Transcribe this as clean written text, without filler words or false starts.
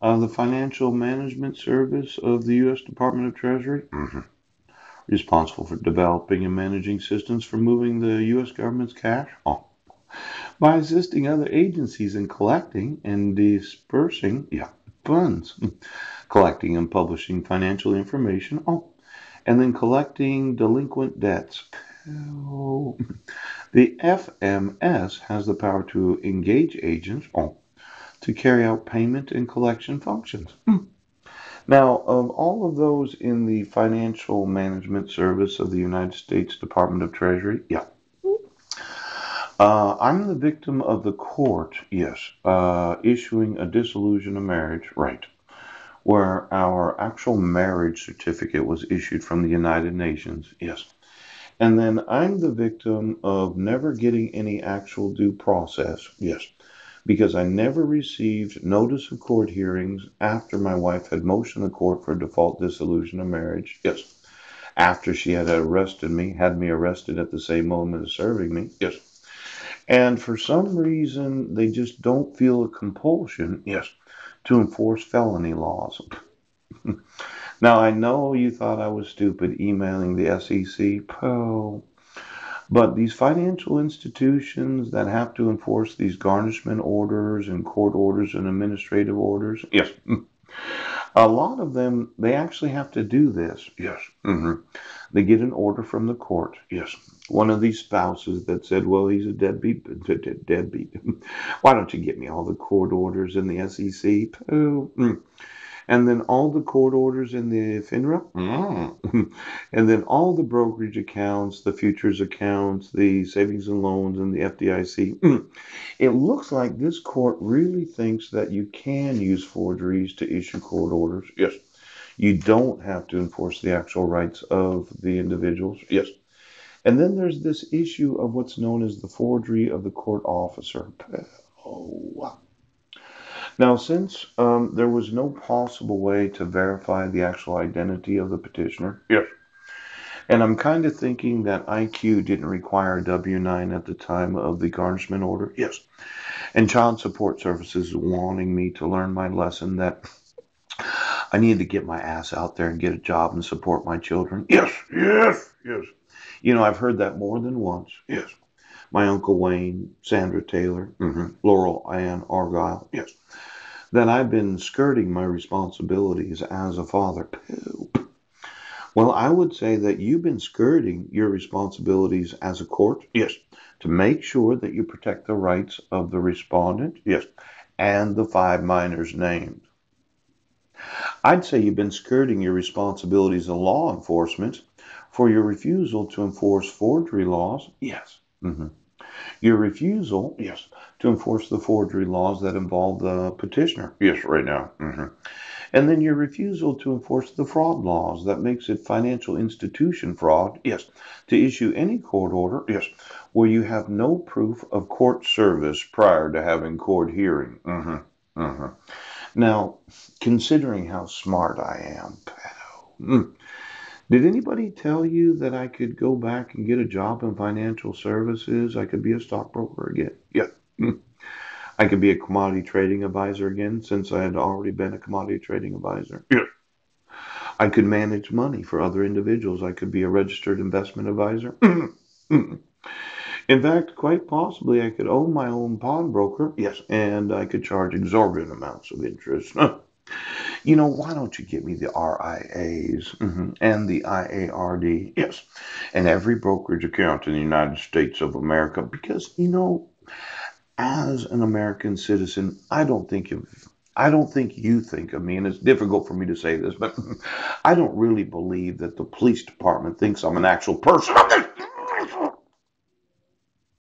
The Financial Management Service of the U.S. Department of Treasury, responsible for developing and managing systems for moving the U.S. government's cash. By assisting other agencies in collecting and dispersing, funds, collecting and publishing financial information, and then collecting delinquent debts. Oh. The FMS has the power to engage agents, to carry out payment and collection functions. Now, of all of those in the Financial Management Service of the United States Department of Treasury, I'm the victim of the court, yes, issuing a dissolution of marriage, right, where our actual marriage certificate was issued from the United Nations, yes. And then I'm the victim of never getting any actual due process, yes, because I never received notice of court hearings after my wife had motioned the court for default dissolution of marriage, yes, after she had me arrested at the same moment as serving me, yes. And for some reason, they just don't feel a compulsion, yes, to enforce felony laws. Now, I know you thought I was stupid emailing the SEC, but these financial institutions that have to enforce these garnishment orders and court orders and administrative orders, yes, a lot of them, they actually have to do this, yes. They get an order from the court, yes. One of these spouses that said, well, he's a deadbeat, deadbeat. Why don't you get me all the court orders in the SEC? And then all the court orders in the FINRA, and then all the brokerage accounts, the futures accounts, the savings and loans, and the FDIC. It looks like this court really thinks that you can use forgeries to issue court orders. Yes. You don't have to enforce the actual rights of the individuals. Yes. And then there's this issue of what's known as the forgery of the court officer. Oh, wow. Now, since there was no possible way to verify the actual identity of the petitioner, yes, and I'm kind of thinking that IQ didn't require a W-9 at the time of the garnishment order, yes, and child support services wanting me to learn my lesson that I needed to get my ass out there and get a job and support my children. Yes, yes, yes. You know, I've heard that more than once. Yes. My Uncle Wayne, Sandra Taylor, Laurel Ann Argyle. Yes. That I've been skirting my responsibilities as a father. Poop. Well, I would say that you've been skirting your responsibilities as a court. Yes. To make sure that you protect the rights of the respondent. Yes. And the 5 minors named. I'd say you've been skirting your responsibilities as law enforcement for your refusal to enforce forgery laws. Yes. Your refusal, yes, to enforce the forgery laws that involve the petitioner. Yes, right now. And then your refusal to enforce the fraud laws that makes it financial institution fraud. Yes. To issue any court order. Yes. Where you have no proof of court service prior to having court hearing. Now, considering how smart I am, did anybody tell you that I could go back and get a job in financial services? I could be a stockbroker again. Yeah. I could be a commodity trading advisor again since I had already been a commodity trading advisor. Yeah. I could manage money for other individuals. I could be a registered investment advisor. In fact, quite possibly I could own my own pawnbroker. Yes. And I could charge exorbitant amounts of interest. You know, why don't you give me the RIAs and the IARD? Yes. And every brokerage account in the United States of America. Because, you know, as an American citizen, I don't think you think of me, and it's difficult for me to say this, but I don't really believe that the police department thinks I'm an actual person.